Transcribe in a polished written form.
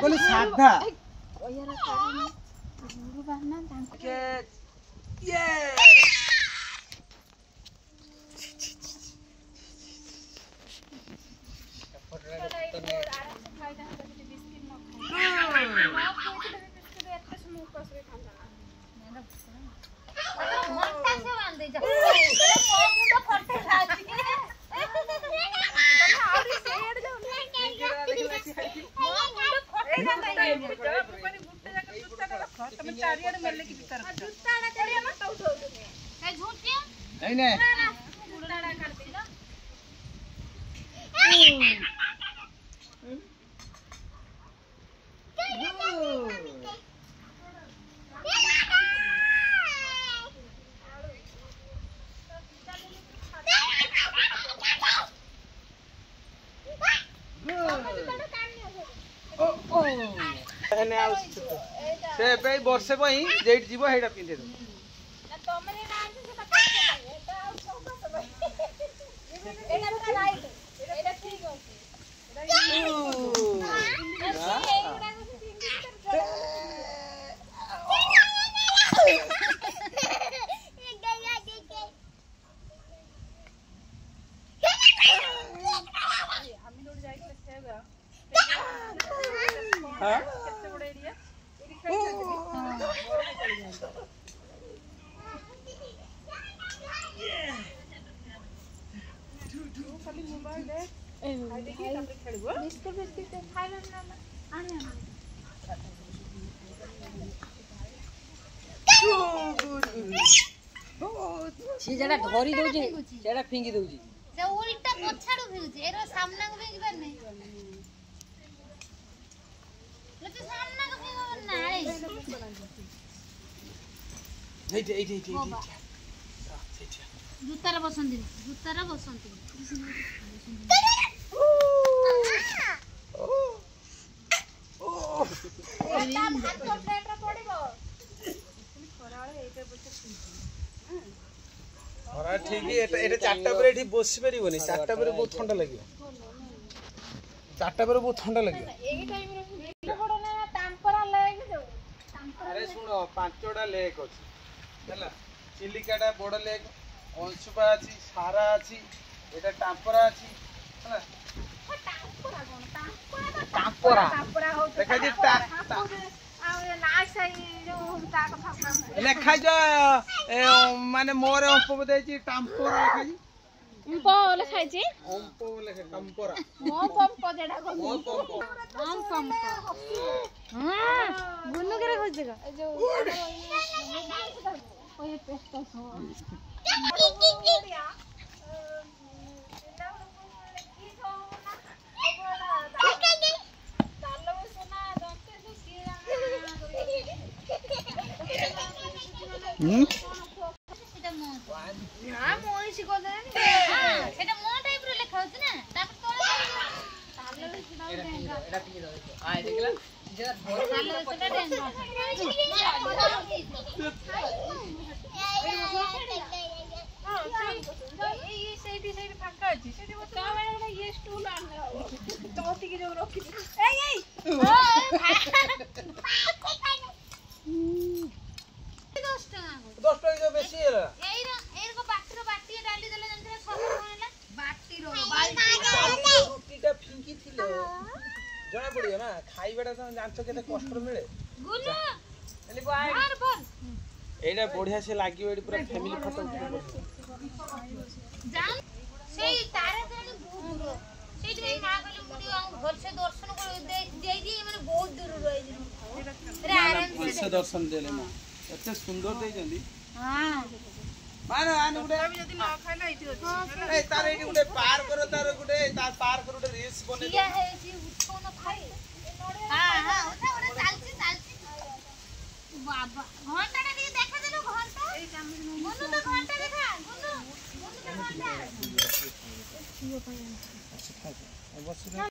बोले साधा ओयारा काढून गुरु बांधना तांको ये नहीं नहीं से बे वर्षे पई जेट जीवो हेडा पिंधे दो ना तमरे ना सेटा पछे एटा आ सब सब एटा तो राइट एटा ठीक होची हम लोग जाई के सेगा हां कितने बड़ा एरिया खाली मोबाइल दे खाई देखि तापर खेलबो बिस्कुट बिस्कुट खाइला ना आने सी जड़ा धरी दउजी जड़ा फिंगी दउजी जे उल्टा पछाडू फिउजी एरो सामना को फिंगी पार नै लते सामना को फिंगी ना एई जूतारा बसंती हरा ठीक है एटा चारटा पर एठी बसि परिबोनी चारटा पर बहुत ठंडा लागियो चारटा पर बहुत ठंडा लागियो एही टाइम रे बिल बड़ ना टाम्परा लेग दो अरे सुनो पांचटा लेक अछि हला चिलिकाटा बड़ लेक अंशुपा अछि सारा अछि एटा टाम्परा अछि हला टाम्परा कोन टाम्परा हो देखा जी आ ना सही जो ता कथा लेखा जो माने मोर अंप देछि टाम्परा लेखा जी बोले खाइ छी अंप लेखा टाम्परा मो पंप जेडा को मो पंप हम पंप हां गुन्नु करे खोज देगा जो ओए पेस्ट हो ना मोइसी को दे हां सेटा मो टाइप रे लेखा होछ ना तापर तोले ताले सुनाउ देगा एटा पिए दो आय देखला जरा धर ताले सेटा डेंगा ये सेठी सेठी फाका अछि सेठी मत का वाला ये स्टूल आन तोती के जो रखी ए 10 टका जो बेसी है एई को बाटी डाली देले जंतरा सब कोनला बाटी रो बाल्टी रोटीटा फिंकी थिले जणा पड़ियो ना खाइबाटा त जानछो केते कष्ट मिले गुनु एली बाय मार बोल एटा बढ़िया से लागियो एडी पूरा फैमिली फोटो जान सेई तारे तारे दूर सेठी में ना गले मुडी घर से दर्शन कर दे दी माने बहुत दूर रहि जी अरे आराम से दर्शन देले ना एते सुंदर दे जंदी हां माने आने गुडे अभी यदि न खाइला इति होछि ए तारे एडी गुडे पार करो तार गुडे तार पार करो गुडे रील्स बने किया है जी उठो न खाई हां हां उठा उठा चालची बाबा घंटा टा देखा देलो घंटा ए गुनु तो घंटा देखा गुनु तो घंटा